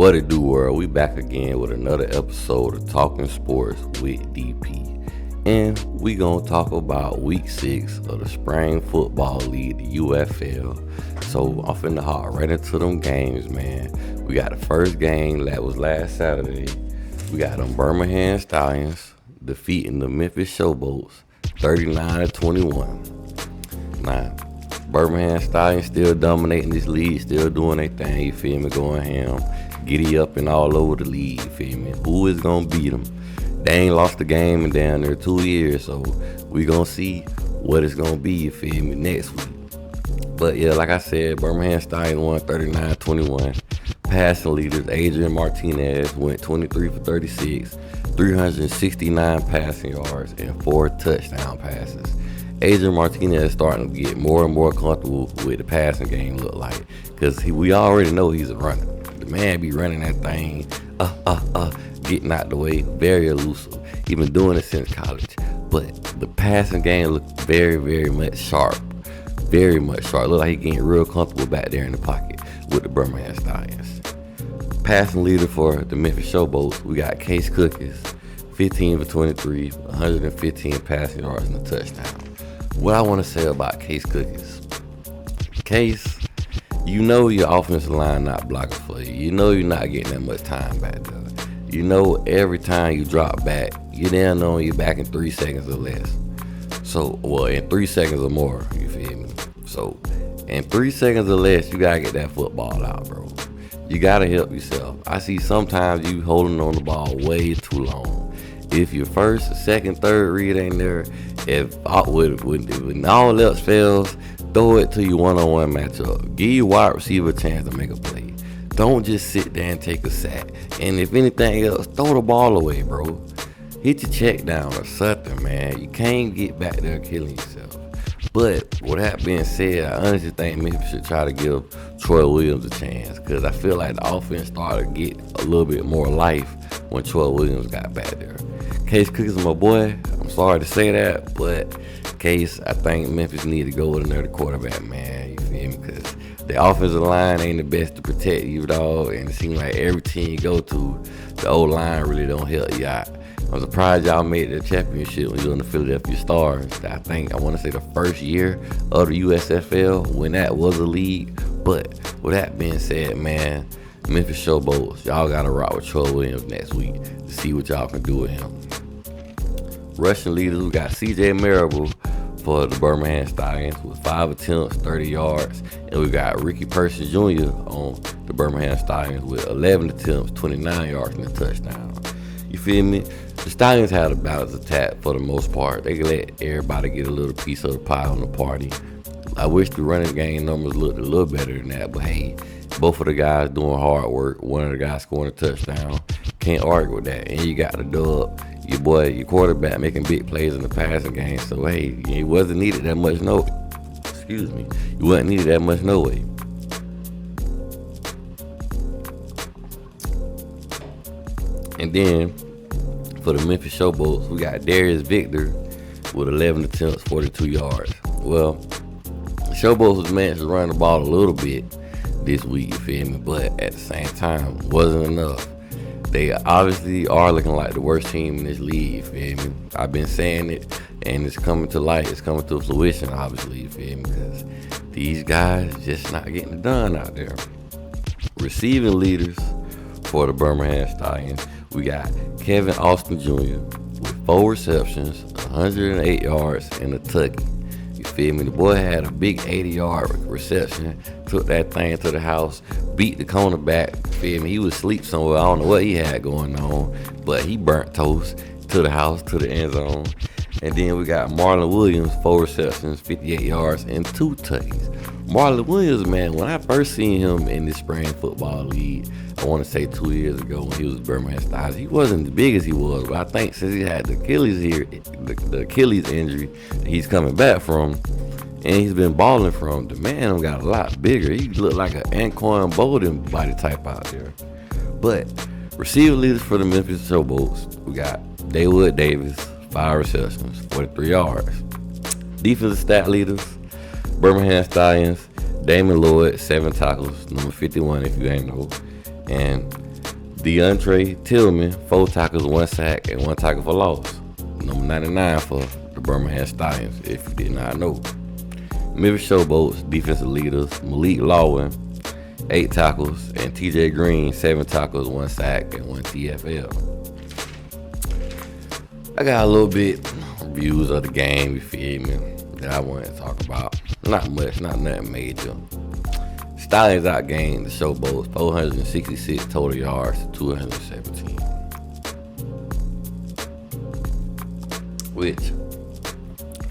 What it do, world? We back again with another episode of Talking Sports with DP. And we gonna talk about week 6 of the Spring Football League, the UFL. So I'm finna hop right into them games, man. We got the first game that was last Saturday. We got them Birmingham Stallions defeating the Memphis Showboats 39-21. Now, Birmingham Stallions still dominating this league, still doing their thing, you feel me, going ham. Giddy up and all over the league, you feel me? Who is gonna beat them? They ain't lost the game in down there 2 years, so we gonna see what it's gonna be, you feel me, next week. But yeah, like I said, Birmingham Stallions won 39-21. Passing leaders, Adrian Martinez went 23 for 36, 369 passing yards, and 4 touchdown passes. Adrian Martinez starting to get more and more comfortable with the passing game, look like, because we already know he's a runner. The man be running that thing, getting out the way, very elusive. He been doing it since college, but the passing game look very, very much sharp. Very much sharp. Look like he getting real comfortable back there in the pocket with the Birmingham Stallions. Passing leader for the Memphis Showboats, we got Case Cookies, 15 for 23, 115 passing yards and a touchdown. What I want to say about Case Cookies. Case, you know your offensive line not blocking for you. You know you're not getting that much time back there. You know every time you drop back, you're down on you back in 3 seconds or less. So, well, in 3 seconds or more, you feel me? So, in 3 seconds or less, you got to get that football out, bro. You got to help yourself. I see sometimes you holding on the ball way too long. If your first, second, third read ain't there, when all else fails, throw it to your one-on-one matchup. Give your wide receiver a chance to make a play. Don't just sit there and take a sack. And if anything else, throw the ball away, bro. Hit your check down or something, man. You can't get back there killing yourself. But with that being said, I honestly think Memphis should try to give Troy Williams a chance, because I feel like the offense started to get a little bit more life when Troy Williams got back there. Case Cookies is my boy. I'm sorry to say that, but Case, I think Memphis need to go with another quarterback, man. You feel me? Because the offensive line ain't the best to protect you, dog. And it seems like every team you go to, the O-line really don't help you out. I'm surprised y'all made the championship when you were in the Philadelphia Stars. I want to say the first year of the USFL when that was a league. But with that being said, man, Memphis Showboats, y'all got to rock with Troy Williams next week to see what y'all can do with him. Rushing leaders, we got CJ Marable for the Birmingham Stallions with 5 attempts, 30 yards. And we got Ricky Person Jr. on the Birmingham Stallions with 11 attempts, 29 yards and a touchdown. You feel me? The Stallions had a balanced attack for the most part. They could let everybody get a little piece of the pie on the party. I wish the running game numbers looked a little better than that, but hey, both of the guys doing hard work. One of the guys scoring a touchdown. Can't argue with that. And you got the dub. Your quarterback making big plays in the passing game. So hey, he wasn't needed that much You wasn't needed that much no way. And then for the Memphis Showboats, we got Darius Victor with 11 attempts, 42 yards. Well, the Showboats was managed to run the ball a little bit this week, you feel me? But at the same time, wasn't enough. They obviously are looking like the worst team in this league, you feel me? I've been saying it, and it's coming to light. It's coming to fruition, obviously, you feel me? Because these guys just not getting it done out there. Receiving leaders for the Birmingham Stallions, we got Kevin Austin Jr. with 4 receptions, 108 yards, and a tucky. You feel me? The boy had a big 80-yard reception, took that thing to the house, beat the cornerback. You feel me? He was asleep somewhere. I don't know what he had going on, but he burnt toast to the house, to the end zone. And then we got Marlon Williams, 4 receptions, 58 yards, and 2 tuckies. Marlon Williams, man, when I first seen him in the Spring Football League, I want to say 2 years ago when he was Birmingham Stallions, he wasn't as big as he was, but I think since he had the Achilles injury he's coming back from, and he's been balling from, the man got a lot bigger. He looked like an Anquan Bolden body type out there. But receiver leaders for the Memphis Showboats, we got Daywood Davis, 5 receptions, 43 yards. Defensive stat leaders, Birmingham Stallions, Damon Lloyd, 7 tackles, number 51 if you ain't know. And DeAndre Tillman, 4 tackles, 1 sack, and 1 tackle for loss. Number 99 for the Birmingham Stallions, if you did not know. Memphis Showboats, defensive leaders, Malik Lawin, 8 tackles, and TJ Green, 7 tackles, 1 sack, and 1 TFL. I got a little bit reviews of the game, you feel me, that I wanted to talk about. Not much, not nothing major. Stallions outgained the Showboats 466 total yards to 217. Which,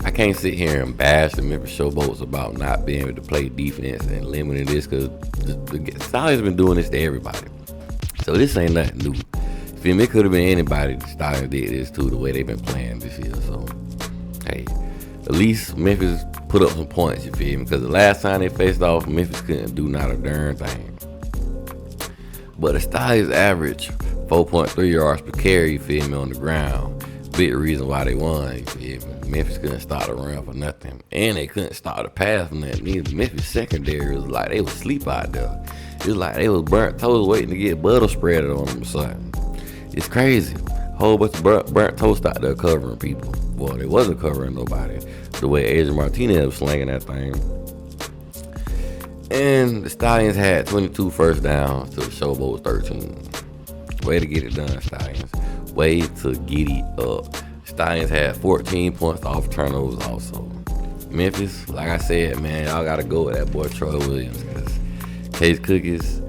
I can't sit here and bash the Memphis Showboats about not being able to play defense and limiting this, because the Stallions been doing this to everybody. So this ain't nothing new. Feel me? It could have been anybody the Stallions did this to, the way they've been playing this year. So, hey, at least Memphis put up some points, you feel me? Because the last time they faced off, Memphis couldn't do not a darn thing. But the Stallions average 4.3 yards per carry, you feel me, on the ground. Big reason why they won, you feel me? Memphis couldn't stop the run for nothing. And they couldn't stop the pass for nothing either. Memphis secondary was like, they was asleep out there. It was like they was burnt toast waiting to get butter spread on them or something. It's crazy. Whole bunch of burnt toast out there covering people. Well, they wasn't covering nobody. The way Adrian Martinez was slinging that thing. And the Stallions had 22 first downs to the Showboats 13. Way to get it done, Stallions. Way to get it up. Stallions had 14 points off turnovers also. Memphis, like I said, man, y'all got to go with that boy Troy Williams, because Case Cookies,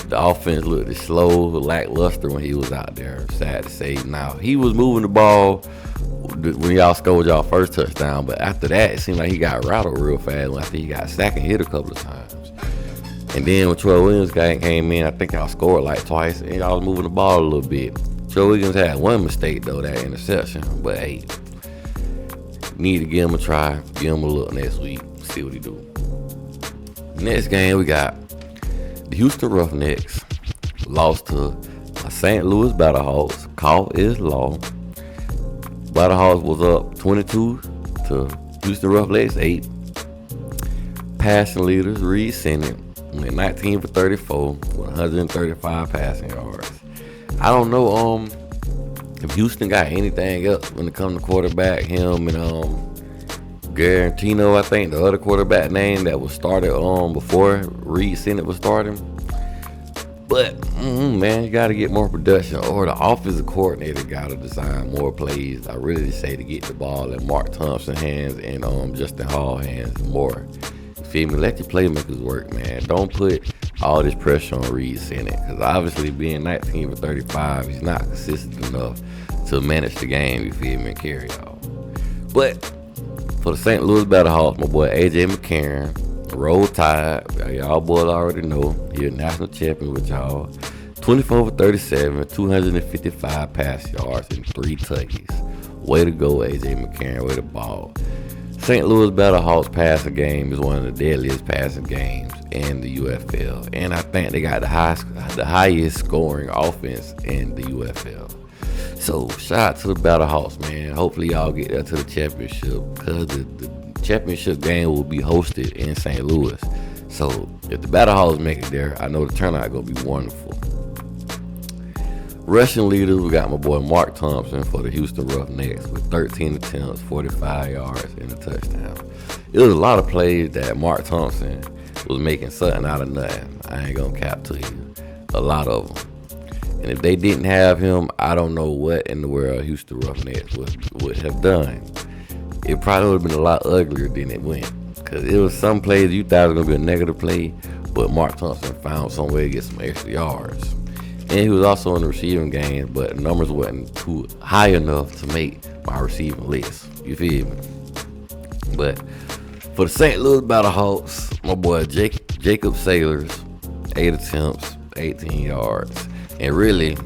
the offense looked slow, lackluster when he was out there. Sad to say. Now, he was moving the ball when y'all scored y'all first touchdown, but after that, it seemed like he got rattled real fast after he got sacked and hit a couple of times. And then when Troy Williams came in, I think y'all scored like twice, and y'all was moving the ball a little bit. Troy Williams had one mistake, though, that interception. But, hey, need to give him a try, give him a look next week, see what he do. Next game, we got the Houston Roughnecks lost to St. Louis Battlehawks. Call is law. Battlehawks was up 22 to Houston Roughnecks 8. Passing leaders, Reed Sennett, went 19 for 34 with 135 passing yards. I don't know if Houston got anything else when it comes to quarterback. Him and Garantino, I think, the other quarterback name that was started before Reed Sennett was starting. But man, you got to get more production, or the offensive coordinator got to design more plays. I really say to get the ball in Mark Thompson hands and Justin Hall hands more. You feel me? Let your playmakers work, man. Don't put all this pressure on Reed Sennett, because obviously being 19 for 35, he's not consistent enough to manage the game, you feel me, and carry all. But for the St. Louis Battlehawks, my boy AJ McCarron, Roll Tide, y'all boys already know, he's a national champion with y'all. 24 for 37, 255 pass yards, and 3 touchdowns. Way to go, AJ McCarron, way to ball. St. Louis Battlehawks passing game is one of the deadliest passing games in the UFL, and I think they got the highest scoring offense in the UFL. So shout out to the Battlehawks, man. Hopefully y'all get there to the championship, because the championship game will be hosted in St. Louis. So if the Battlehawks make it there, I know the turnout gonna be wonderful. Rushing leaders, we got my boy Mark Thompson for the Houston Roughnecks with 13 attempts, 45 yards, and a touchdown. It was a lot of plays that Mark Thompson was making something out of nothing. I ain't gonna cap to you. A lot of them. And if they didn't have him, I don't know what in the world Houston Roughnecks would have done. It probably would have been a lot uglier than it went. Because it was some plays you thought it was going to be a negative play, but Mark Thompson found some way to get some extra yards. And he was also in the receiving game, but the numbers wasn't too high enough to make my receiving list. You feel me? But for the St. Louis Battlehawks, my boy Jacob Sailors, 8 attempts, 18 yards. And really,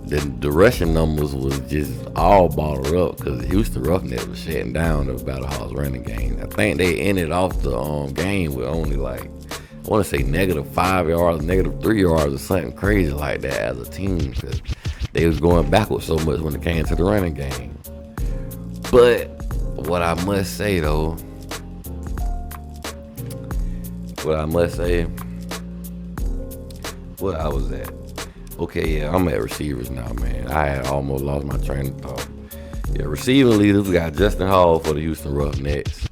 the rushing numbers was just all bottled up, because Houston Roughnecks was shutting down the Battlehawks running game. I think they ended off the game with only like, I want to say -5 yards, -3 yards, or something crazy like that as a team, because they was going backwards so much when it came to the running game. But what I must say, where I was at, Okay, yeah, I'm at receivers now, man. I had almost lost my train of thought. Yeah, receiving leaders, we got Justin Hall for the Houston Roughnecks.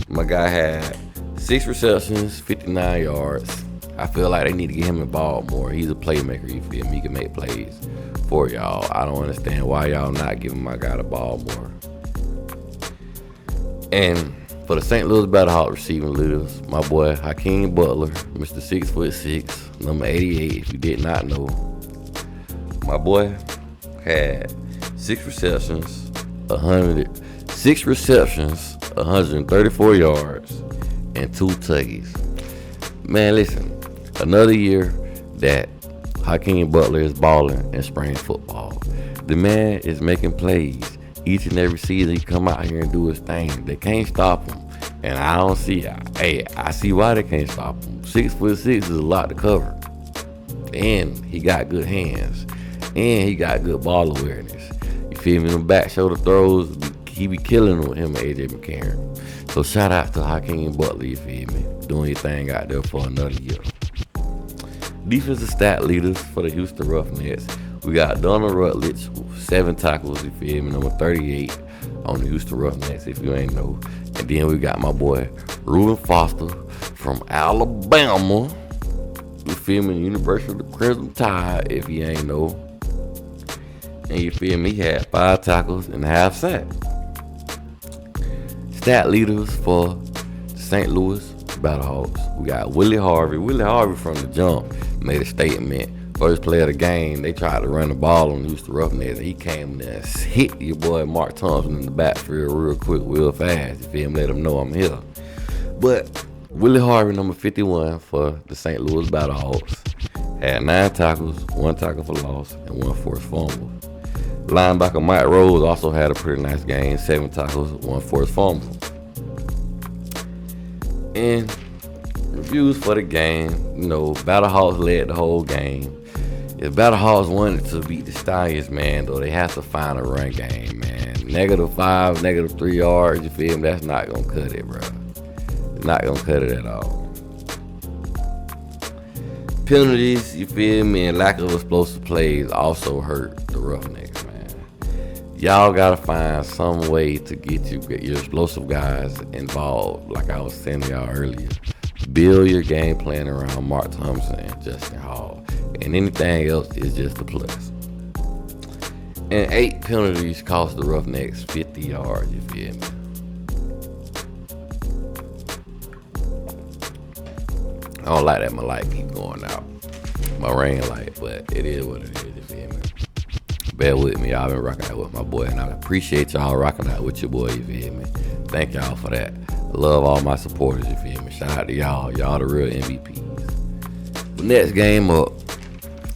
My guy had 6 receptions, 59 yards. I feel like they need to get him the ball more. He's a playmaker, you feel me? He can make plays for y'all. I don't understand why y'all not giving my guy the ball more. And for the St. Louis Battlehawks receiving leaders, my boy Hakeem Butler, Mr. 6'6", number 88, if you did not know. My boy had 6 receptions, 134 yards, and 2 tutties. Man, listen, another year that Hakeem Butler is balling in spring football. The man is making plays each and every season. He come out here and do his thing. They can't stop him, and I don't see. I see why they can't stop him. 6'6" is a lot to cover, and he got good hands, and he got good ball awareness. You feel me? Them back shoulder throws, he be killing with him and AJ McCarron. So shout out to Hakeem Butler, you feel me? Doing your thing out there for another year. Defensive stat leaders for the Houston Roughnecks. We got Donald Rutledge, 7 tackles, you feel me? Number 38 on the Houston Roughnecks, if you ain't know. And then we got my boy Reuben Foster from Alabama. You feel me? University of the Crimson Tide, if you ain't know. And you feel me? He had 5 tackles and a half sack. Stat leaders for the St. Louis Battlehawks. We got Willie Harvey. Willie Harvey from the jump made a statement. First play of the game, they tried to run the ball on the Houston Roughnecks. He came there and hit your boy Mark Thompson in the backfield real quick, real fast. You feel me? Let him know I'm here. But Willie Harvey, number 51 for the St. Louis Battlehawks, had 9 tackles, 1 tackle for loss, and 1 forced fumble. Linebacker Mike Rose also had a pretty nice game, 7 tackles, 1 forced fumble. And reviews for the game, Battlehawks led the whole game. If Battlehawks wanted to beat the Stallions, man, though, they have to find a run game, man. -5, -3 yards, you feel me? That's not going to cut it, bro. It's not going to cut it at all. Penalties, you feel me, and lack of explosive plays also hurt the Roughnecks, man. Y'all got to find some way to get your explosive guys involved, like I was saying to y'all earlier. Build your game plan around Mark Thompson and Justin Hall. And anything else is just a plus. And 8 penalties cost the Roughnecks 50 yards, you feel me? I don't like that my light keep going out. My rain light, but it is what it is, you feel me? Bear with me, y'all been rocking out with my boy, and I appreciate y'all rocking out with your boy, you feel me? Thank y'all for that. I love all my supporters, you feel me? Shout out to y'all. Y'all the real MVPs. The next game up,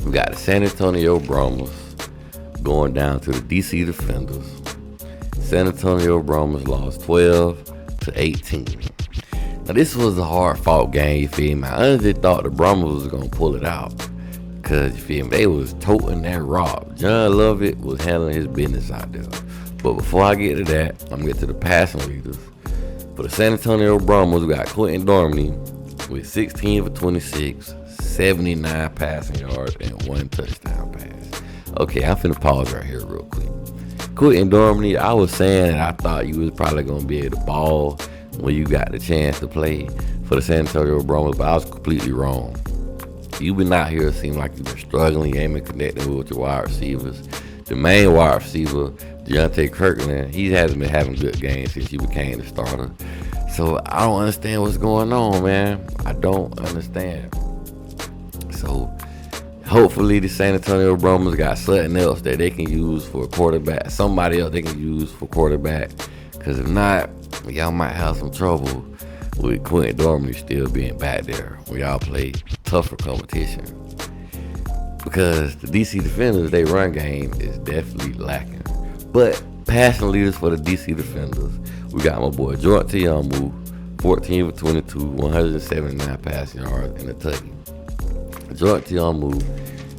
we got the San Antonio Brahmas going down to the DC Defenders. San Antonio Brahmas lost 12-18. Now this was a hard-fought game, you feel me? I honestly thought the Brahmas was gonna pull it out, cause you feel me, they was toting that rock. John Lovett was handling his business out there. But before I get to that, I'm gonna get to the passing leaders. For the San Antonio Brahmas, we got Quentin Dormany with 16 for 26, 79 passing yards, and 1 touchdown pass. Okay, I'm finna pause right here real quick. Quentin Dormany, I was saying I thought you was probably gonna be able to ball when you got the chance to play for the San Antonio Brahmas, but I was completely wrong. You've been out here, it seemed like you've been struggling, you ain't been connecting with your wide receivers. The main wide receiver, Deontay Kirkland, he hasn't been having good games since he became the starter. So I don't understand what's going on, man. I don't understand. So hopefully the San Antonio Brahmas got something else that they can use for a quarterback. Somebody else they can use for quarterback. Because if not, y'all might have some trouble with Quentin Dormany still being back there when y'all play tougher competition. Because the DC Defenders, their run game is definitely lacking. But passing leaders for the DC Defenders, we got my boy Jordan Tiamu, 14 for 22, 179 passing yards, and a touchdown. Jordan Tiamu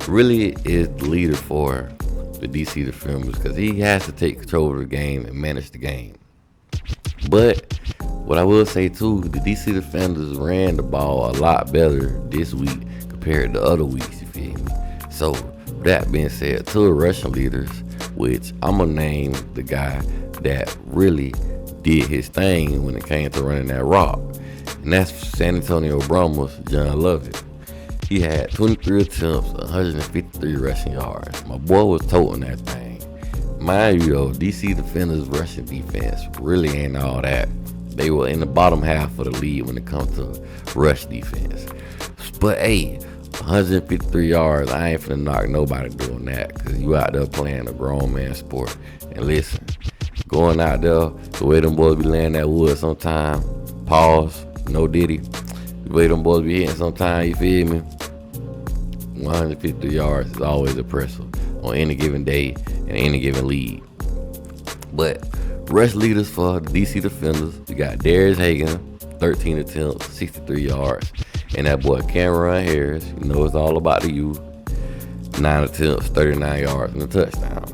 really is the leader for the DC Defenders because he has to take control of the game and manage the game. But what I will say too, the DC Defenders ran the ball a lot better this week compared to other weeks, you feel me? So That being said, to the rushing leaders, which I'm going to name the guy that really did his thing when it came to running that rock. And that's San Antonio Brahmas, John Lovett. He had 23 attempts, 153 rushing yards. My boy was toting that thing. Mind you, though, DC Defenders' rushing defense really ain't all that. They were in the bottom half of the league when it comes to rush defense. But hey, 153 yards, I ain't finna knock nobody doing that, because you out there playing a grown man sport. And listen, going out there, the way them boys be laying that wood sometime, pause, no diddy, the way them boys be hitting sometime, you feel me? 153 yards is always impressive on any given day and any given league. But rush leaders for the DC Defenders, you got Darius Hagan, 13 attempts, 63 yards. And that boy Cameron Harris, you know it's all about the youth, 9 attempts, 39 yards, and a touchdown.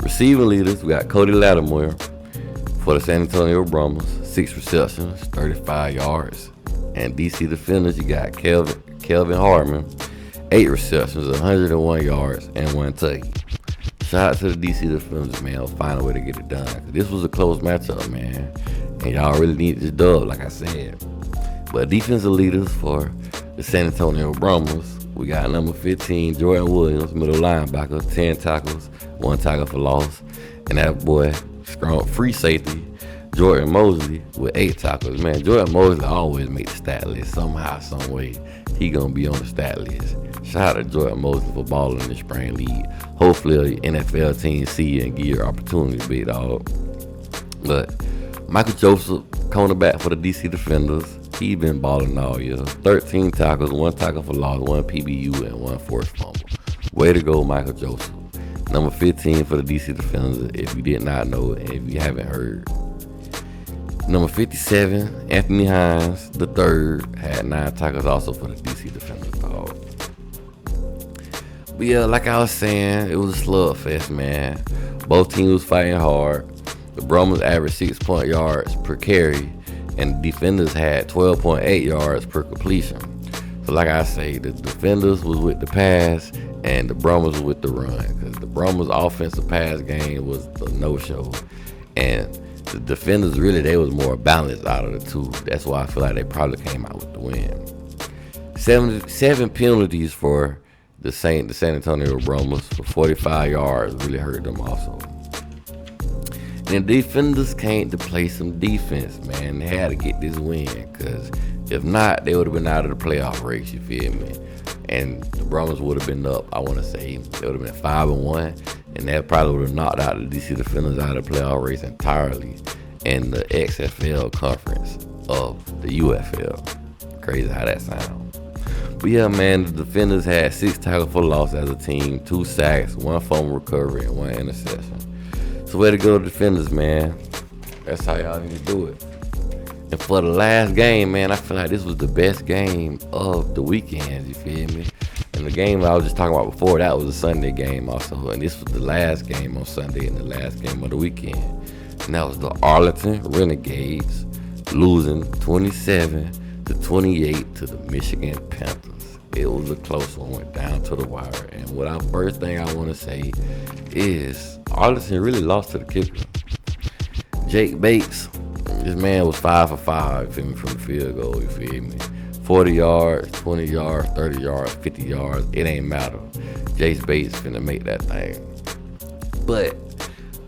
Receiving leaders, we got Cody Lattimore for the San Antonio Brahmas, 6 receptions, 35 yards. And DC Defenders, you got Kelvin Harmon, 8 receptions, 101 yards, and 1 touchdown. Shout out to the DC Defenders, man. Find a way to get it done. This was a close matchup, man. And y'all really need this dub, like I said. But defensive leaders for the San Antonio Brahmas, we got number 15, Jordan Williams, middle linebacker, 10 tackles, 1 tackle for loss. And that boy, strong free safety, Jordan Mosley, with 8 tackles. Man, Jordan Mosley always make the stat list somehow, some way. He gonna be on the stat list. Shout out to Jordan Mosley for balling in the spring league. Hopefully, an NFL team see you and give you an opportunity, big dog. But Michael Joseph, cornerback for the DC Defenders, he been balling all year. 13 tackles, 1 tackle for loss, 1 PBU, and 1 forced fumble. Way to go, Michael Joseph. Number 15 for the DC Defenders, if you did not know it, and if you haven't heard. Number 57, Anthony Hines, the third, had 9 tackles also for the DC Defenders, dog. But yeah, like I was saying, it was a slugfest, man. Both teams was fighting hard. The Brahmas averaged 6 yards per carry, and the Defenders had 12.8 yards per completion. So like I say, the Defenders was with the pass, and the Brahmas was with the run, because the Brahmas offensive pass game was the no-show. And the Defenders, really, they was more balanced out of the two. That's why I feel like they probably came out with the win. 7 penalties for the San Antonio Brahmas for 45 yards really hurt them also. And the Defenders came to play some defense, man. They had to get this win, because if not, they would have been out of the playoff race, you feel me? And the Brahmas would have been up, I want to say, they would have been 5-1, and that probably would have knocked out the DC Defenders out of the playoff race entirely in the XFL conference of the UFL. Crazy how that sounds. But yeah, man, the Defenders had 6 tackles for loss as a team, 2 sacks, 1 fumble recovery, and 1 interception. So way to go, Defenders, man. That's how y'all need to do it. And for the last game, man, I feel like this was the best game of the weekend, you feel me? And the game I was just talking about before, that was a Sunday game also. And this was the last game on Sunday and the last game of the weekend. And that was the Arlington Renegades losing 27-28 to the Michigan Panthers. It was a close one, went down to the wire. And first thing I want to say is Arlington really lost to the kicker. Jake Bates, this man was 5 for 5, you feel me, from the field goal, you feel me? 40 yards, 20 yards, 30 yards, 50 yards, it ain't matter. Jace Bates finna make that thing. But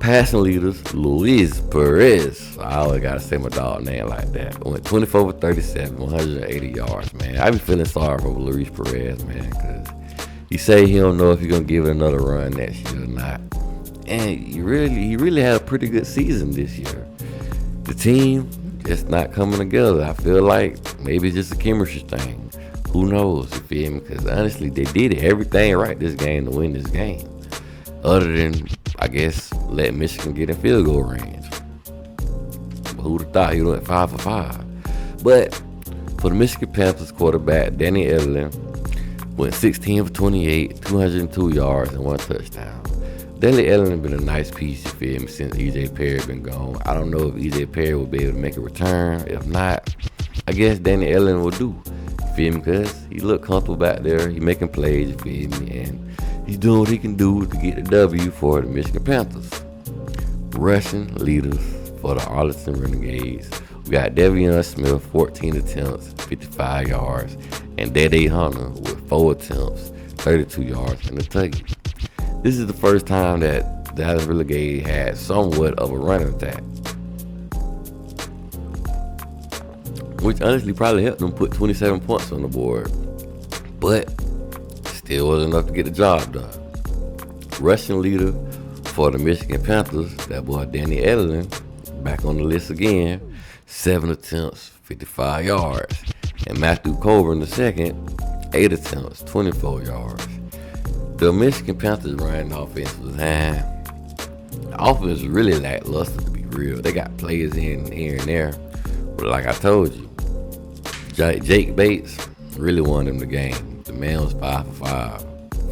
passing leaders, Luis Perez, I always gotta say my dog name like that, went 24 for 37, 180 yards, man. I be feeling sorry for Luis Perez, man, because he say he don't know if he's gonna give it another run next year or not. And he really had a pretty good season this year. The team just not coming together. I feel like maybe it's just a chemistry thing. Who knows, you feel me? Because honestly, they did everything right this game to win this game. Other than, I guess, let Michigan get in field goal range. But who'd have thought he went 5 for 5? But for the Michigan Panthers quarterback, Danny Edelin, went 16 for 28, 202 yards, and 1 touchdown. Danny Edelin has been a nice piece, you feel me, since E.J. Perry been gone. I don't know if E.J. Perry will be able to make a return. If not, I guess Danny Edelin will do. You feel me? Because he look comfortable back there. He making plays, you feel me? And He's doing what he can do to get the W for the Michigan Panthers. Rushing leaders for the Arlington Renegades. We got Devion Smith, 14 attempts, 55 yards, and Dede Hunter with 4 attempts, 32 yards and a touchdown. This is the first time that Dallas Renegades had somewhat of a running attack, which honestly probably helped them put 27 points on the board, but still wasn't enough to get the job done. Rushing leader for the Michigan Panthers, that boy Danny Edelin, back on the list again, 7 attempts, 55 yards. And Matthew Coburn II, 8 attempts, 24 yards. The Michigan Panthers running offense was the offense was really lackluster, to be real. They got players in here and there, but like I told you, Jake Bates really won them the game. The man was 5 for 5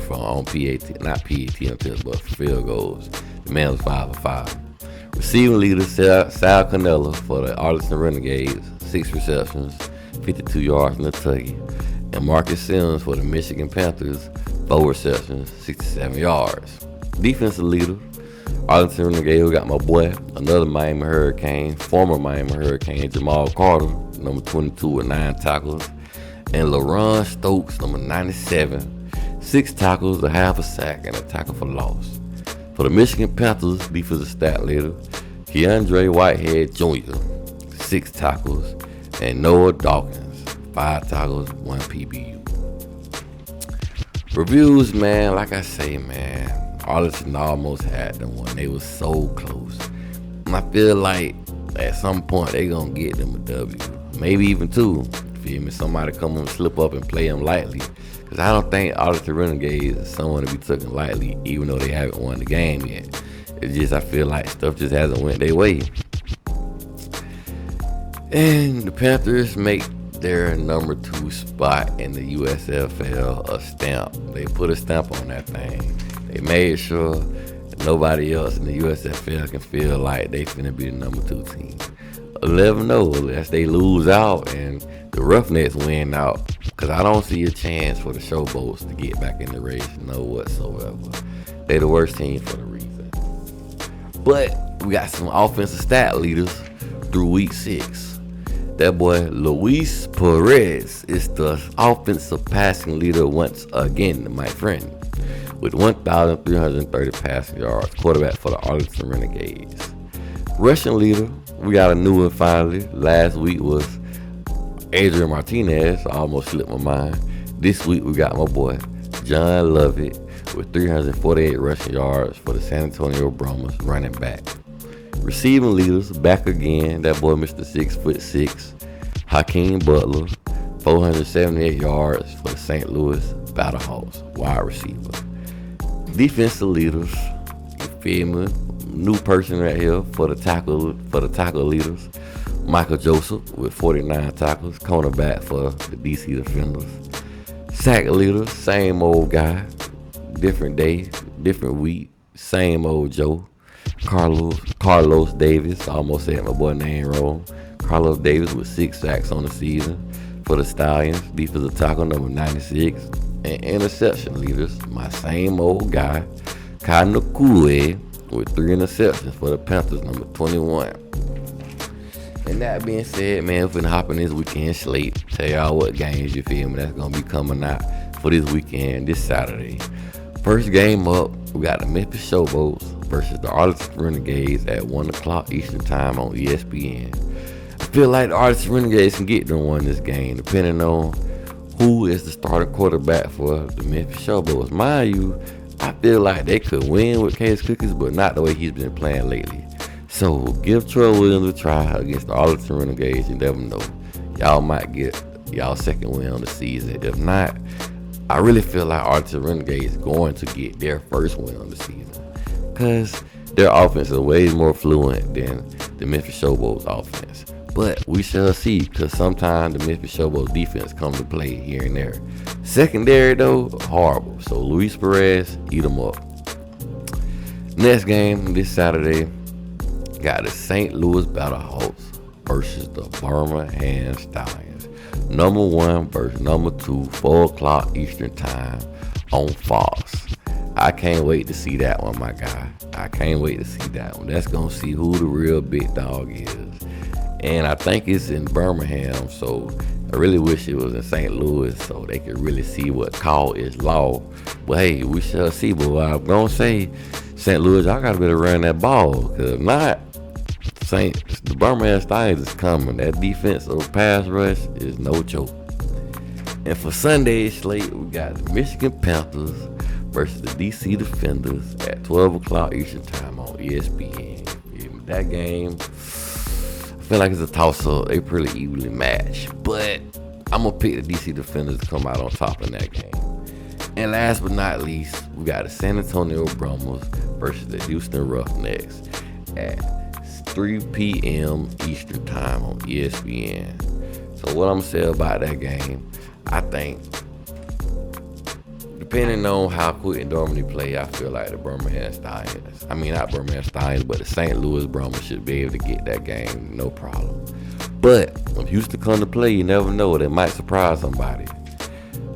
from on PAT, not PAT attempts, but field goals. The man was 5 for 5. Receiving leader Sal Cannella for the Arlington Renegades, 6 receptions, 52 yards and a touchdown. And Marcus Sims for the Michigan Panthers, 4 receptions, 67 yards. Defensive leader, Arlington Renegades, we got my boy, another Miami Hurricane, former Miami Hurricane, Jamal Carter, number 22 with 9 tackles. And LaRon Stokes, number 97, 6 tackles, a half a sack, and a tackle for loss. For the Michigan Panthers, defensive stat leader, Keandre Whitehead Jr., 6 tackles, and Noah Dawkins, 5 tackles, 1 PBU. Reviews, man, like I say, man, Arlington almost had them when they was so close. And I feel like at some point they gonna get them a W, maybe even 2. Feel me? Somebody come and slip up and play them lightly. Because I don't think Arlington Renegades is someone to be taken lightly, even though they haven't won the game yet. It's just I feel like stuff just hasn't went their way. And the Panthers make their number 2 spot in the USFL a stamp. They put a stamp on that thing. They made sure that nobody else in the USFL can feel like they finna be the number 2 team. 11-0, unless they lose out and the Roughnecks win out, because I don't see a chance for the Showboats to get back in the race, no whatsoever. They the worst team for the reason. But we got some offensive stat leaders through week 6. That boy Luis Perez is the offensive passing leader once again, my friend, with 1,330 passing yards, quarterback for the Arlington Renegades. Rushing leader, we got a new one finally. Last week was Adrian Martinez, I almost slipped my mind. This week we got my boy John Lovett with 348 rushing yards for the San Antonio Brahmas, running back. Receiving leaders, back again, that boy Mr. 6'6", Hakeem Butler, 478 yards for the St. Louis Battlehawks, wide receiver. Defensive leaders, you feel me? New person right here for the tackle leaders. Michael Joseph with 49 tackles, cornerback for the DC Defenders. Sack leader, same old guy, different day, different week, same old Joe. Carlos Davis, I almost said my boy name wrong. Carlos Davis with 6 sacks on the season for the Stallions, defensive tackle number 96. And interception leaders, my same old guy, Kai Nakue, with 3 interceptions for the Panthers, number 21. And that being said, man, we're finna hop in this weekend slate. Tell y'all what games, you feel me, that's gonna be coming out for this weekend, this Saturday. First game up, we got the Memphis Showboats versus the Arlington Renegades at 1 o'clock Eastern Time on ESPN. I feel like the Arlington Renegades can get them one this game, depending on who is the starting quarterback for the Memphis Showboats. Mind you, I feel like they could win with Case Cookies, but not the way he's been playing lately. So give Troy Williams a try against the Arlington Renegades. You never know. Y'all might get y'all second win on the season. If not, I really feel like Arlington Renegades going to get their first win on the season, because their offense is way more fluent than the Memphis Showboats offense. But we shall see, because sometimes the Memphis Showboats defense comes to play here and there. Secondary, though, horrible. So Luis Perez, eat them up. Next game this Saturday, got the St. Louis Battlehawks versus the Birmingham Stallions. Number 1 versus number 2, 4 o'clock Eastern Time on Fox. I can't wait to see that one, my guy. I can't wait to see that one. That's gonna see who the real big dog is. And I think it's in Birmingham, so I really wish it was in St. Louis so they could really see what call is law. But hey, we shall see. But what I'm gonna say, St. Louis, y'all gotta better run that ball, cause if not, the Birmingham Stallions is coming. That defensive pass rush is no joke. And for Sunday's slate, we got the Michigan Panthers versus the DC Defenders at 12 o'clock Eastern Time on ESPN. That game, I feel like it's a toss-up. They pretty evenly matched. But I'm going to pick the DC Defenders to come out on top in that game. And last but not least, we got the San Antonio Brahmas versus the Houston Roughnecks at 3 p.m. Eastern Time on ESPN. So what I'm going to say about that game, I think, depending on how quick and normally play, I feel like the Birmingham Stallions, not Birmingham Stallions, but the St. Louis Brahmas should be able to get that game, no problem. But when Houston come to play, you never know, they might surprise somebody.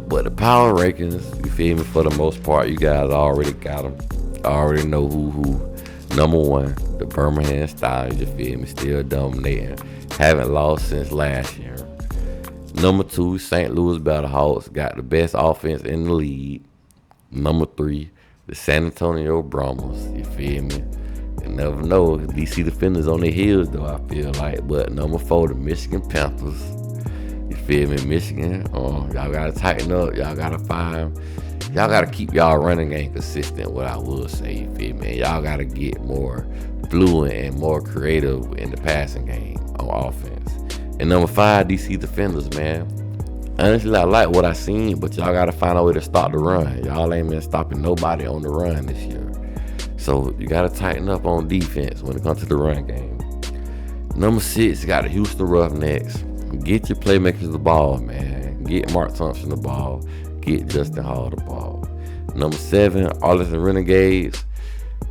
But the power rankings, you feel me, for the most part, you guys already got them. I already know who. Number one, the Birmingham Stallions, you feel me, still dominating. Haven't lost since last year. Number two, St. Louis Battlehawks got the best offense in the league. Number three, the San Antonio Brahmas, you feel me? You never know, DC Defenders on their heels though, I feel like. But number four, the Michigan Panthers, you feel me? Michigan, y'all gotta tighten up, y'all gotta keep y'all running game consistent, what I would say, you feel me? And y'all gotta get more fluent and more creative in the passing game on offense. And number five, DC Defenders, man. Honestly, I like what I seen, but y'all gotta find a way to stop the run. Y'all ain't been stopping nobody on the run this year. So you gotta tighten up on defense when it comes to the run game. Number six, you got the Houston Roughnecks. Get your playmakers the ball, man. Get Mark Thompson the ball. Get Justin Hall the ball. Number seven, Arlington Renegades.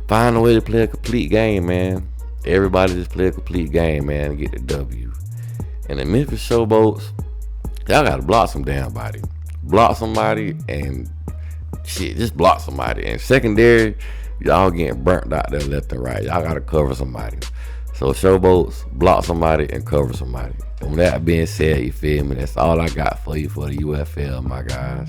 Find a way to play a complete game, man. Everybody just play a complete game, man, and get the W. And the Memphis Showboats, y'all gotta block some damn body. Block somebody and just block somebody. And secondary, y'all getting burnt out there left and right. Y'all gotta cover somebody. So Showboats, block somebody and cover somebody. And with that being said, you feel me, that's all I got for you for the UFL, my guys.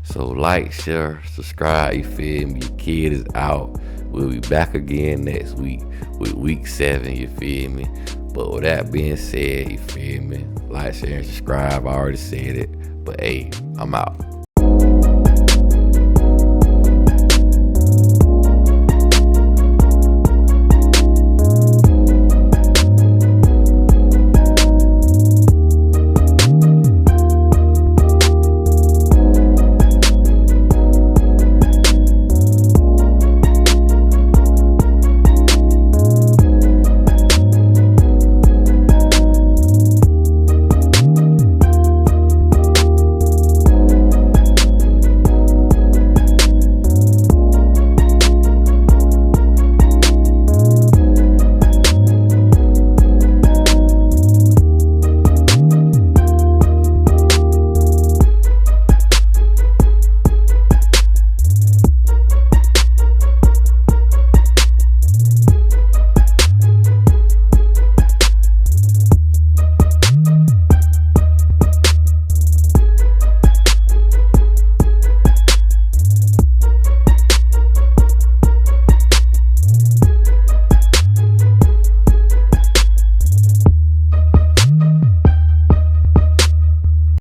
So like, share, subscribe, you feel me, your kid is out. We'll be back again next week with week 7, you feel me. But with that being said, you feel me, like, share, and subscribe. I already said it. But hey, I'm out.